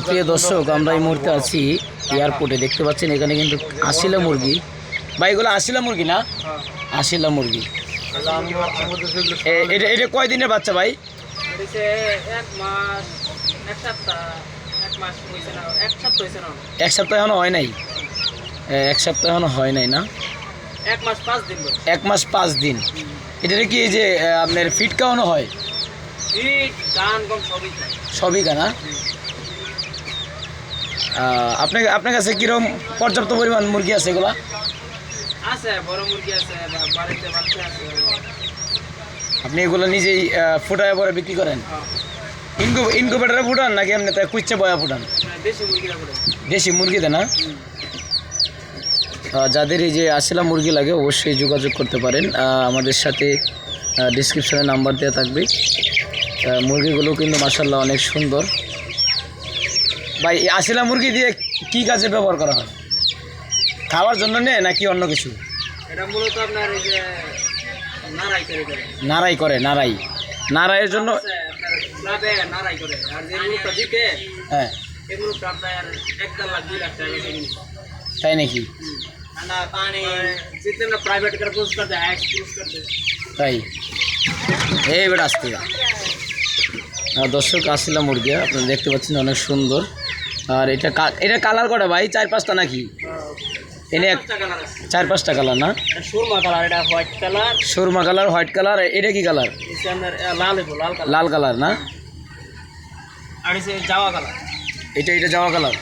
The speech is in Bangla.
প্রিয় দর্শক, আমরা এই মুহূর্তে আছি এয়ারপোর্টে। দেখতে পাচ্ছেন এখানে কিন্তু আশিলা মুরগি। ভাই এগুলো আশিলা মুরগি না? আশিলা মুরগি। এটা এটা কয় দিনের বাচ্চা ভাই? এক সপ্তাহ এখনো হয় নাই? এক সপ্তাহ এখনো হয় নাই না? 1 মাস 5 দিন। 1 মাস 5 দিন। এটা কি এই যে আপনার ফিট খাওয়ানো হয়? ফিট ধান গম সবই খায়। সবই খানা। আপনার কাছে কিরকম পর্যাপ্ত পরিমাণ মুরগি আছে এগুলা? আছে, বড় মুরগি আছে, বাড়িতে বাচ্চা আছে। আপনি এগুলো নিজেই ফুটায় পরে বিক্রি করেন? ইনকুবেটারে ফুটান নাকি এমনি তাই কুচ্চা বয়া ফুটান? দেশি মুরগিরা করে। দেশি মুরগিতে না? যাদের এই যে আশিলা মুরগি লাগে অবশ্যই যোগাযোগ করতে পারেন আমাদের সাথে। ডিসক্রিপশনে নাম্বার দেওয়া থাকবে। মুরগিগুলো কিন্তু মাশাআল্লাহ অনেক সুন্দর। ভাই এই আশিলা মুরগি দিয়ে কি কাজে ব্যবহার করা হয়? খাওয়ার জন্য নেয় নাকি অন্য কিছু? এটা মূলত আপনার এই যে নাড়াই করে। নাড়াই করে? নাড়াইয়ের জন্য ক্লাবে নাড়াই করে। আর যে মুরগিটা দিতে, হ্যাঁ, এই মুরগিটা আপনার 1.5 লাখ 2 লাখ টাকা বেশি কিনে। তাই নাকি? না পানি जितने ना प्राइवेट कर पोस्ट कर दे, एक्स पोस्ट कर दे। তাই এই বেটা আসতে যা। দর্শক, আশিলা মুরগি আপনারা দেখতে পাচ্ছেন অনেক সুন্দর। আর এটা কালার কটা ভাই? 4-5টা নাকি? এনে 4-5টা কালার না? সুরমা কালার, এটা white colour. Surma colour, white colour. এটা কি কালার? इसके अंदर लाल है, लाल লাল কালার না? और इसे जावा कलर। এটা জাওয়া কালার।